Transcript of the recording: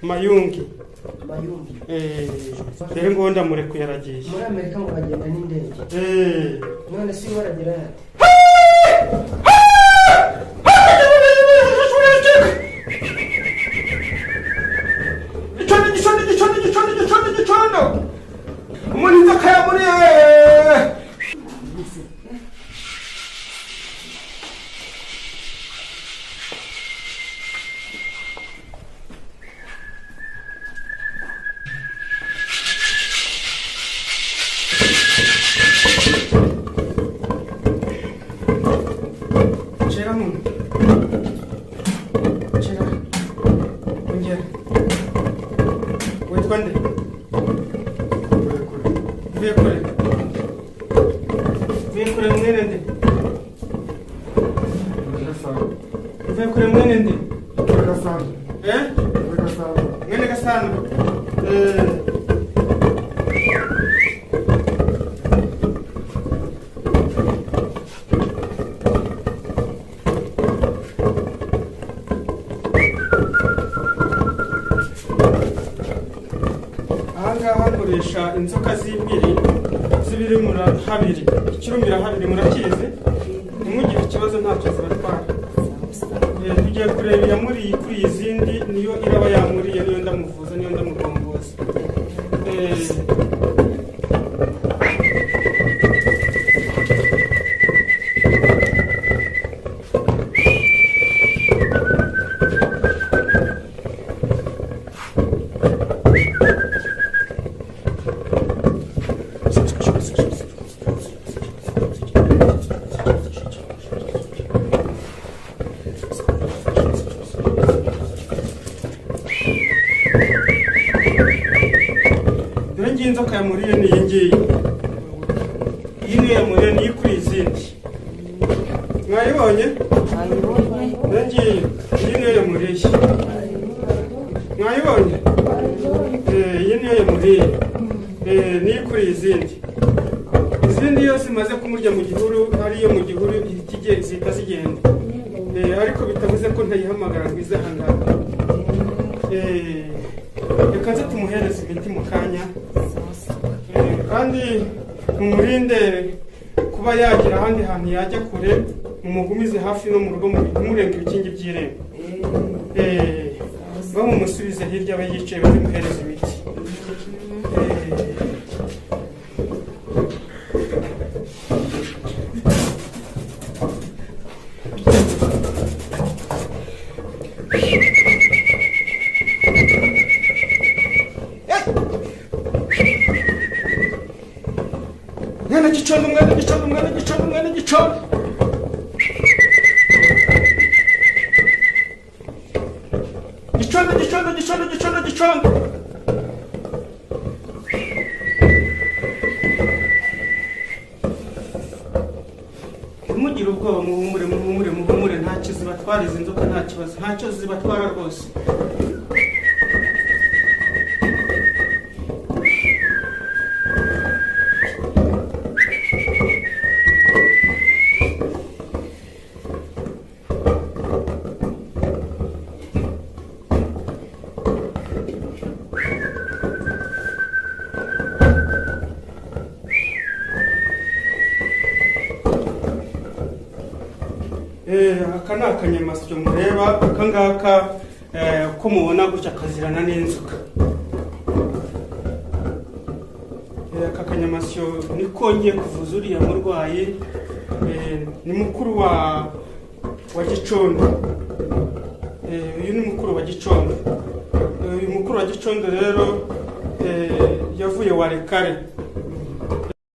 Mayungi. Dere ngo ndamurekuye yaragiye. Muri Amerika ngo bagenda n'indege. None si baragera yate. Gicondo. Umuntu inzoka ya muri inzoka zibiri habiri ikirumira habiri murakize nimugire ikibazo ntacyo zibatwara tugiye kureba yamuri kuri izindi niyo iraba yamuriye niyo ndamuvuza niyo ndamugomboza inzoka yamuriye ni iyi niyo yamuriye ni kuri izindi mwayibonye ngiye iyi niyo yamuriye mwayibonye iyi niyo yamuriye ni kuri izindi yose imaze kumurya mu gihuru ariyo mu gihuru zihita zigenda ariko bitavuze ko ntayihamagara ngo ize ahangaha reka nze tumuhereze imiti mu kanya kandi mumurinde kuba yagira ahandi hantu yajya kure mumugumize hafi no mu rugo murenga ibikingi by'irembo bamumusubize hirya aba yicaye bazimuhereza imiti Gicondo. Mugira ubwoba muhumure ntacyo zibatwara izi nzoka nta kibazo ntacyo zibatwara rwose aka ni akanyamasyo mureba aka ngaka ko mubona gutya kazirana n'inzoka aka kanyamasyo niko ngiye kuvuza uriya murwayi ni mukuru wa Gicondo uyu ni mukuru wa Gicondo mukuru wa Gicondo rero yavuye Warekare